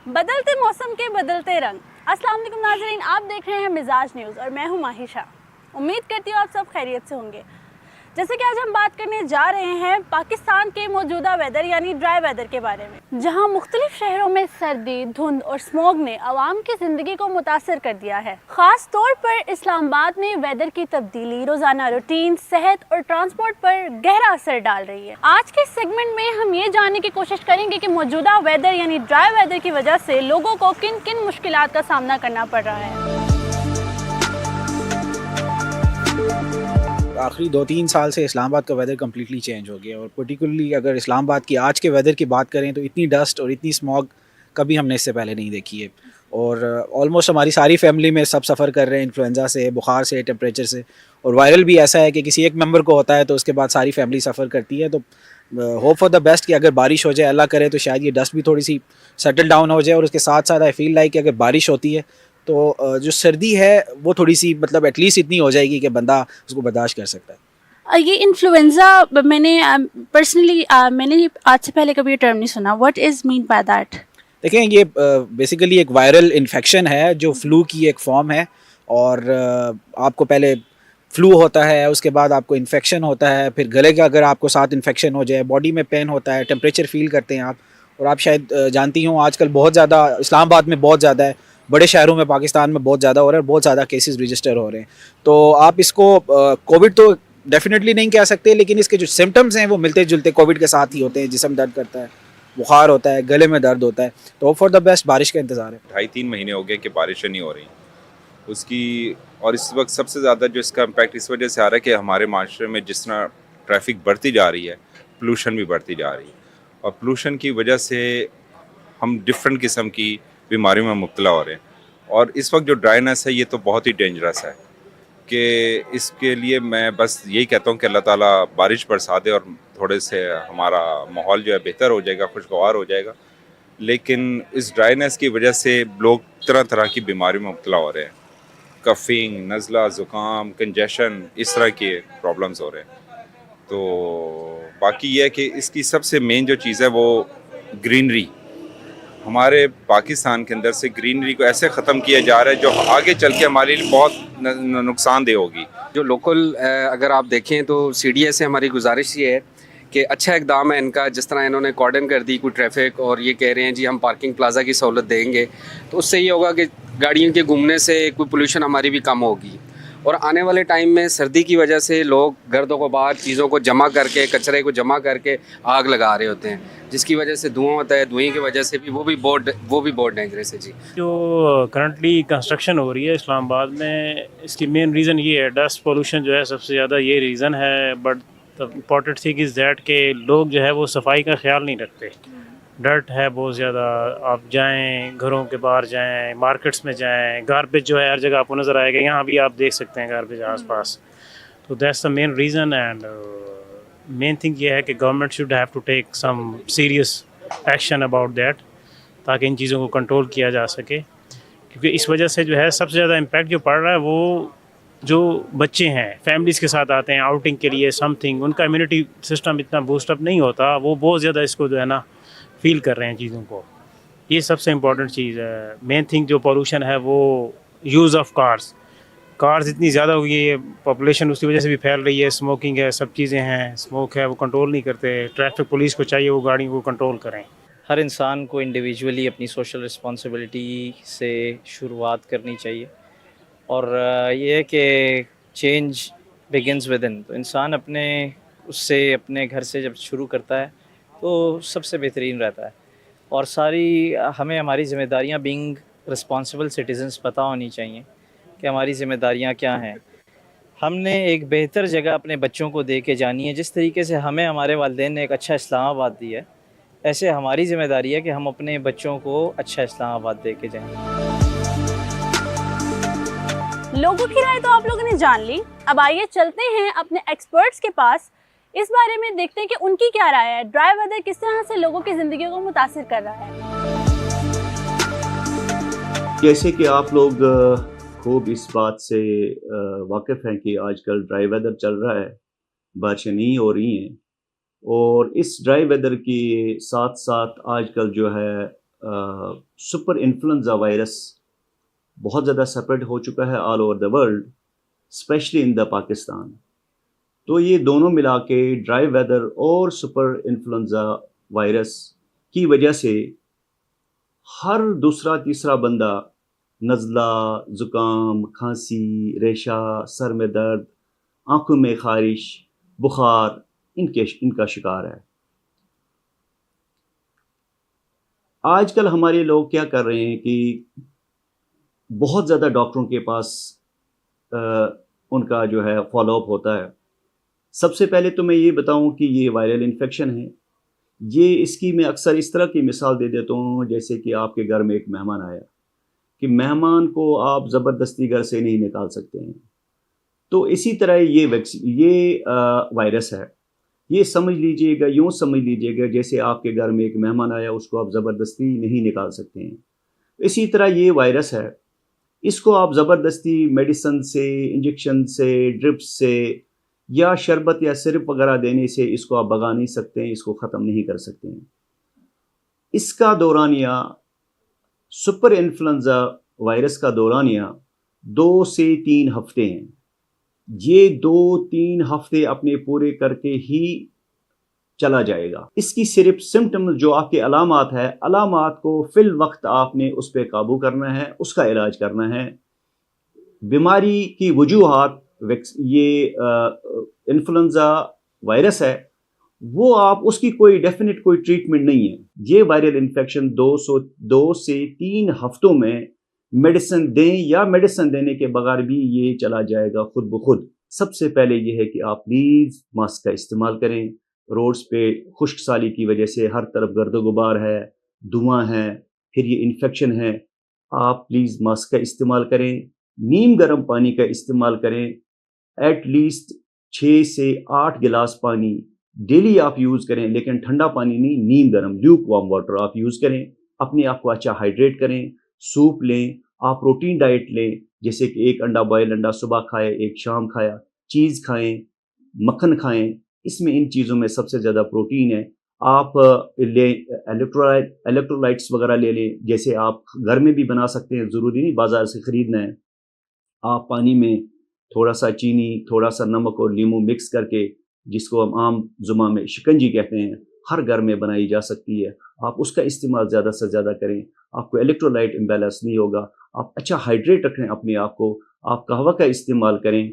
بدلتے موسم کے بدلتے رنگ. السلام علیکم ناظرین، آپ دیکھ رہے ہیں مزاج نیوز اور میں ہوں ماہیشہ. امید کرتی ہوں آپ سب خیریت سے ہوں گے. جیسے کہ آج ہم بات کرنے جا رہے ہیں پاکستان کے موجودہ ویدر یعنی ڈرائی ویدر کے بارے میں، جہاں مختلف شہروں میں سردی، دھند اور اسموگ نے عوام کی زندگی کو متاثر کر دیا ہے. خاص طور پر اسلام آباد میں ویدر کی تبدیلی روزانہ روٹین، صحت اور ٹرانسپورٹ پر گہرا اثر ڈال رہی ہے. آج کے سیگمنٹ میں ہم یہ جاننے کی کوشش کریں گے کہ موجودہ ویدر یعنی ڈرائی ویدر کی وجہ سے لوگوں کو کن کن مشکلات کا سامنا کرنا پڑ رہا ہے. آخری 2-3 سال سے اسلام آباد کا ویدر کمپلیٹلی چینج ہو گیا، اور پرٹیکولرلی اگر اسلام آباد کی آج کے ویدر کی بات کریں تو اتنی ڈسٹ اور اتنی اسموگ کبھی ہم نے اس سے پہلے نہیں دیکھی ہے. اور آلموسٹ ہماری ساری فیملی میں سب سفر کر رہے ہیں انفلوئنزا سے، بخار سے، ٹیمپریچر سے. اور وائرل بھی ایسا ہے کہ کسی ایک ممبر کو ہوتا ہے تو اس کے بعد ساری فیملی سفر کرتی ہے. تو ہوپ فار دا بیسٹ کہ اگر بارش ہو جائے، اللہ کرے، تو شاید یہ ڈسٹ بھی تھوڑی سی سیٹل ڈاؤن ہو جائے. اور اس کے ساتھ ساتھ آئی فیل لائک کہ اگر بارش ہوتی ہے تو جو سردی ہے وہ تھوڑی سی مطلب ایٹ لیسٹ اتنی ہو جائے گی کہ بندہ اس کو برداشت کر سکتا ہے. یہ انفلوئنزا میں نے پرسنلی میں نے آج سے پہلے کبھی یہ ٹرم نہیں سنا. What is mean by that? دیکھیں، یہ بیسیکلی ایک وائرل انفیکشن ہے جو فلو کی ایک فارم ہے. اور آپ کو پہلے فلو ہوتا ہے، اس کے بعد آپ کو انفیکشن ہوتا ہے، پھر گلے کا اگر آپ کو ساتھ انفیکشن ہو جائے، باڈی میں پین ہوتا ہے، ٹیمپریچر فیل کرتے ہیں آپ. اور آپ شاید جانتی ہوں آج کل بہت زیادہ اسلام آباد میں بہت زیادہ ہے، بڑے شہروں میں پاکستان میں بہت زیادہ ہو رہا ہے، بہت زیادہ کیسز رجسٹر ہو رہے ہیں. تو آپ اس کو کووڈ تو ڈیفینیٹلی نہیں کہہ سکتے، لیکن اس کے جو سمٹمز ہیں وہ ملتے جلتے کووڈ کے ساتھ ہی ہوتے ہیں. جسم درد کرتا ہے، بخار ہوتا ہے، گلے میں درد ہوتا ہے. تو فار دا بیسٹ بارش کا انتظار ہے. 2.5-3 مہینے ہو گئے کہ بارشیں نہیں ہو رہی اس کی. اور اس وقت سب سے زیادہ جو اس کا امپیکٹ اس وجہ سے آ رہا ہے کہ ہمارے معاشرے میں جس طرح ٹریفک بڑھتی جا رہی ہے، پولوشن بھی بڑھتی جا رہی ہے. اور پولوشن کی وجہ سے ہم ڈفرینٹ قسم کی بیماریوں میں مبتلا ہو رہے ہیں. اور اس وقت جو ڈرائینس ہے یہ تو بہت ہی ڈینجرس ہے کہ اس کے لیے میں بس یہی کہتا ہوں کہ اللہ تعالیٰ بارش برسا دے اور تھوڑے سے ہمارا ماحول جو ہے بہتر ہو جائے گا، خوشگوار ہو جائے گا. لیکن اس ڈرائینس کی وجہ سے لوگ طرح طرح کی بیماریوں میں مبتلا ہو رہے ہیں. کفنگ، نزلہ، زکام، کنجیشن، اس طرح کے پرابلمز ہو رہے ہیں. تو باقی یہ ہے کہ اس کی سب سے مین جو چیز ہے وہ گرینری. ہمارے پاکستان کے اندر سے گرینری کو ایسے ختم کیا جا رہا ہے جو آگے چل کے ہمارے لیے بہت نقصان دہ ہوگی. جو لوکل اگر آپ دیکھیں تو سی ڈی ایس سے ہماری گزارش یہ ہے کہ اچھا اقدام ہے ان کا، جس طرح انہوں نے کارڈن کر دی کوئی ٹریفک، اور یہ کہہ رہے ہیں جی ہم پارکنگ پلازا کی سہولت دیں گے. تو اس سے یہ ہوگا کہ گاڑیوں کے گھومنے سے کوئی پولوشن ہماری بھی کم ہوگی. اور آنے والے ٹائم میں سردی کی وجہ سے لوگ گرد و غبار چیزوں کو جمع کر کے، کچرے کو جمع کر کے آگ لگا رہے ہوتے ہیں، جس کی وجہ سے دھواں ہوتا ہے. دھوئیں کی وجہ سے بھی وہ بھی بہت ڈینجرس ہے. جی جو کرنٹلی کنسٹرکشن ہو رہی ہے اسلام آباد میں، اس کی مین ریزن یہ ہے ڈسٹ پولوشن جو ہے، سب سے زیادہ یہ ریزن ہے. But important thing is that کہ لوگ جو ہے وہ صفائی کا خیال نہیں رکھتے. ڈرٹ ہے بہت زیادہ. آپ جائیں، گھروں کے باہر جائیں، مارکیٹس میں جائیں، گاربیج جو ہے ہر جگہ آپ کو نظر آئے گا. یہاں بھی آپ دیکھ سکتے ہیں گاربیج آس پاس. تو that's the main reason. And main thing یہ ہے کہ government should have to take some serious action about that, تاکہ ان چیزوں کو کنٹرول کیا جا سکے. کیونکہ اس وجہ سے جو ہے سب سے زیادہ امپیکٹ جو پڑ رہا ہے وہ جو بچے ہیں فیملیز کے ساتھ آتے ہیں آؤٹنگ کے لیے سم تھنگ، ان کا امیونٹی سسٹم اتنا بوسٹ اپ نہیں ہوتا، وہ بہت زیادہ اس کو جو ہے نا فیل کر رہے ہیں چیزوں کو. یہ سب سے امپورٹنٹ چیز ہے. مین تھنگ جو پولوشن ہے وہ یوز آف کارز اتنی زیادہ ہو گئی ہے، پاپولیشن اس کی وجہ سے بھی پھیل رہی ہے. اسموکنگ ہے، سب چیزیں ہیں، اسموک ہے، وہ کنٹرول نہیں کرتے. ٹریفک پولیس کو چاہیے وہ گاڑیوں کو کنٹرول کریں. ہر انسان کو انڈیویجولی اپنی سوشل رسپانسبلٹی سے شروعات کرنی چاہیے. اور یہ ہے کہ چینج بگنز ود ان. تو انسان اپنے گھر سے جب شروع کرتا ہے تو سب سے بہترین رہتا ہے. اور ہمیں ہماری ذمہ داریاں بینگ رسپانسبل سٹیزنس پتہ ہونی چاہیے کہ ہماری ذمہ داریاں کیا ہیں. ہم نے ایک بہتر جگہ اپنے بچوں کو دے کے جانی ہے. جس طریقے سے ہمیں ہمارے والدین نے ایک اچھا اسلام آباد دیا ہے، ایسے ہماری ذمہ داری ہے کہ ہم اپنے بچوں کو اچھا اسلام آباد دے کے جائیں. لوگوں کی رائے تو آپ لوگوں نے جان لی. اب آئیے چلتے ہیں اپنے ایکسپرٹس کے پاس، اس بارے میں دیکھتے ہیں کہ ان کی کیا رائے ہے. ڈرائی ویدر کس طرح سے لوگوں کی زندگی کو متاثر کر رہا ہے. جیسے کہ آپ لوگ خوب اس بات سے واقف ہیں کہ آج کل ڈرائی ویدر چل رہا ہے، بارشیں نہیں ہو رہی ہیں. اور اس ڈرائی ویدر کے ساتھ ساتھ آج کل جو ہے سپر انفلوئنزا وائرس بہت زیادہ سپریڈ ہو چکا ہے all over the world, especially in the Pakistan. تو یہ دونوں ملا کے ڈرائی ویدر اور سپر انفلوئنزا وائرس کی وجہ سے ہر دوسرا تیسرا بندہ نزلہ، زکام، کھانسی، ریشہ، سر میں درد، آنکھوں میں خارش، بخار ان کا شکار ہے. آج کل ہمارے لوگ کیا کر رہے ہیں کہ بہت زیادہ ڈاکٹروں کے پاس ان کا جو ہے فالو اپ ہوتا ہے. سب سے پہلے تو میں یہ بتاؤں کہ یہ وائرل انفیکشن ہے. یہ اس کی میں اکثر اس طرح کی مثال دے دیتا ہوں، جیسے کہ آپ کے گھر میں ایک مہمان آیا، کہ مہمان کو آپ زبردستی گھر سے نہیں نکال سکتے ہیں. تو اسی طرح یہ وائرس ہے. یہ سمجھ لیجئے گا، یوں سمجھ لیجئے گا جیسے آپ کے گھر میں ایک مہمان آیا، اس کو آپ زبردستی نہیں نکال سکتے ہیں. اسی طرح یہ وائرس ہے، اس کو آپ زبردستی میڈیسن سے، انجیکشن سے، ڈرپ سے یا شربت یا سرپ وغیرہ دینے سے اس کو آپ بھگا نہیں سکتے ہیں، اس کو ختم نہیں کر سکتے ہیں. اس کا دورانیہ، سپر انفلوئنزا وائرس کا دورانیہ 2 سے 3 ہفتے ہیں. یہ 2-3 ہفتے اپنے پورے کر کے ہی چلا جائے گا. اس کی صرف سمٹمز جو آپ کے علامات ہیں، علامات کو فی الوقت آپ نے اس پہ قابو کرنا ہے، اس کا علاج کرنا ہے. بیماری کی وجوہات، یہ انفلوئنزا وائرس ہے، وہ آپ اس کی کوئی ڈیفینٹ کوئی ٹریٹمنٹ نہیں ہے. یہ وائرل انفیکشن 2 سے 3 ہفتوں میں میڈیسن دیں یا میڈیسن دینے کے بغیر بھی یہ چلا جائے گا خود بخود. سب سے پہلے یہ ہے کہ آپ پلیز ماسک کا استعمال کریں. روڈز پہ خشک سالی کی وجہ سے ہر طرف گرد و غبار ہے، دھواں ہے، پھر یہ انفیکشن ہے. آپ پلیز ماسک کا استعمال کریں. نیم گرم پانی کا استعمال کریں. ایٹ لیسٹ 6 سے 8 گلاس پانی ڈیلی آپ یوز کریں، لیکن ٹھنڈا پانی نہیں، نیم گرم لیوک وارم واٹر آپ یوز کریں. اپنے آپ کو اچھا ہائیڈریٹ کریں. سوپ لیں. آپ پروٹین ڈائٹ لیں، جیسے کہ 1 انڈا بوائل انڈا صبح کھائے، 1 شام کھایا. چیز کھائیں، مکھن کھائیں. اس میں ان چیزوں میں سب سے زیادہ پروٹین ہے. آپ لیں الیکٹرولائٹس وغیرہ لے لیں، جیسے آپ گھر میں بھی بنا سکتے ہیں، ضروری نہیں بازار سے خریدنا ہے. آپ پانی میں تھوڑا سا چینی، تھوڑا سا نمک اور لیمو مکس کر کے، جس کو ہم عام زبان میں شکنجی کہتے ہیں، ہر گھر میں بنائی جا سکتی ہے. آپ اس کا استعمال زیادہ سے زیادہ کریں. آپ کو الیکٹرولائٹ امبیلنس نہیں ہوگا. آپ اچھا ہائیڈریٹ رکھیں اپنے آپ کو. آپ قہوہ کا استعمال کریں.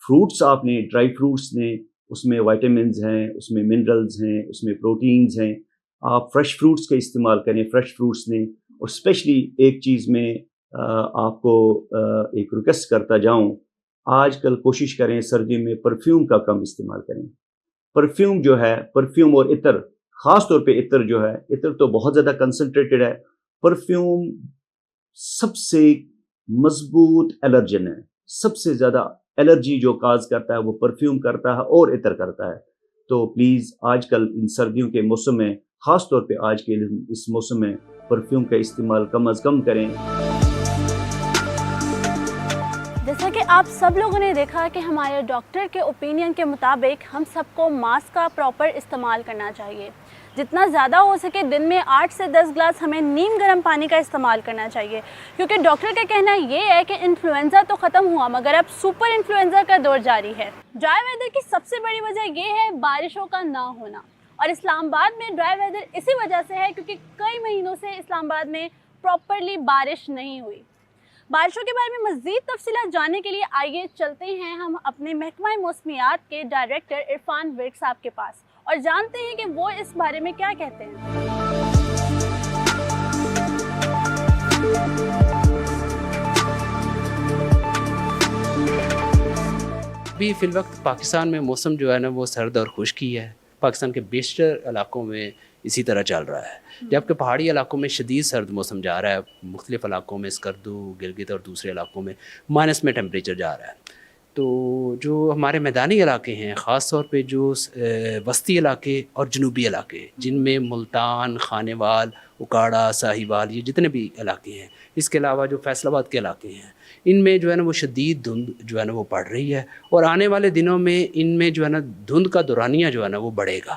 فروٹس آپ نے، ڈرائی فروٹس نے، اس میں وائٹامنز ہیں، اس میں منرلز ہیں، اس میں پروٹینز ہیں. آپ فریش فروٹس کا استعمال کریں. فریش فروٹس نے، اور اسپیشلی ایک چیز میں آپ کو ایک ریکویسٹ کرتا جاؤں، آج کل کوشش کریں سردی میں پرفیوم کا کم استعمال کریں. پرفیوم جو ہے، پرفیوم اور عطر، خاص طور پہ عطر جو ہے، عطر تو بہت زیادہ کنسنٹریٹڈ ہے. پرفیوم سب سے مضبوط الرجن ہے. سب سے زیادہ الرجی جو کاز کرتا ہے وہ پرفیوم کرتا ہے اور عطر کرتا ہے. تو پلیز آج کل ان سردیوں کے موسم میں، خاص طور پہ آج کے اس موسم میں، پرفیوم کا استعمال کم از کم کریں. جیسا کہ آپ سب لوگوں نے دیکھا کہ ہمارے ڈاکٹر کے اوپینین کے مطابق ہم سب کو ماسک کا پراپر استعمال کرنا چاہیے. جتنا زیادہ ہو سکے دن میں 8 سے 10 گلاس ہمیں نیم گرم پانی کا استعمال کرنا چاہیے، کیونکہ ڈاکٹر کا کہنا یہ ہے کہ انفلوئنزا تو ختم ہوا مگر اب سپر انفلوئنزا کا دور جاری ہے. ڈرائی ویدر کی سب سے بڑی وجہ یہ ہے بارشوں کا نہ ہونا، اور اسلام آباد میں ڈرائی ویدر اسی وجہ سے ہے کیونکہ کئی مہینوں سے اسلام آباد میں پراپرلی بارش نہیں ہوئی. بارشوں کے بارے میں مزید تفصیلات جاننے کے لیے آئیے چلتے ہیں ہم اپنے محکمہ موسمیات کے ڈائریکٹر عرفان ورک صاحب کے پاس اور جانتے ہیں کہ وہ اس بارے میں کیا کہتے ہیں. ابھی فی الوقت پاکستان میں موسم جو ہے نا وہ سرد اور خشکی ہے. پاکستان کے بیشتر علاقوں میں اسی طرح چل رہا ہے، جبکہ پہاڑی علاقوں میں شدید سرد موسم جا رہا ہے. مختلف علاقوں میں اسکردو، گلگت اور دوسرے علاقوں میں مائنس میں ٹیمپریچر جا رہا ہے. تو جو ہمارے میدانی علاقے ہیں، خاص طور پہ جو وسطی علاقے اور جنوبی علاقے، جن میں ملتان، خانیوال، اکاڑا، ساہیوال، یہ جتنے بھی علاقے ہیں، اس کے علاوہ جو فیصل آباد کے علاقے ہیں، ان میں جو ہے نا وہ شدید دھند جو ہے نا وہ پڑ رہی ہے، اور آنے والے دنوں میں ان میں جو ہے نا دھند کا دورانیہ جو ہے نا وہ بڑھے گا.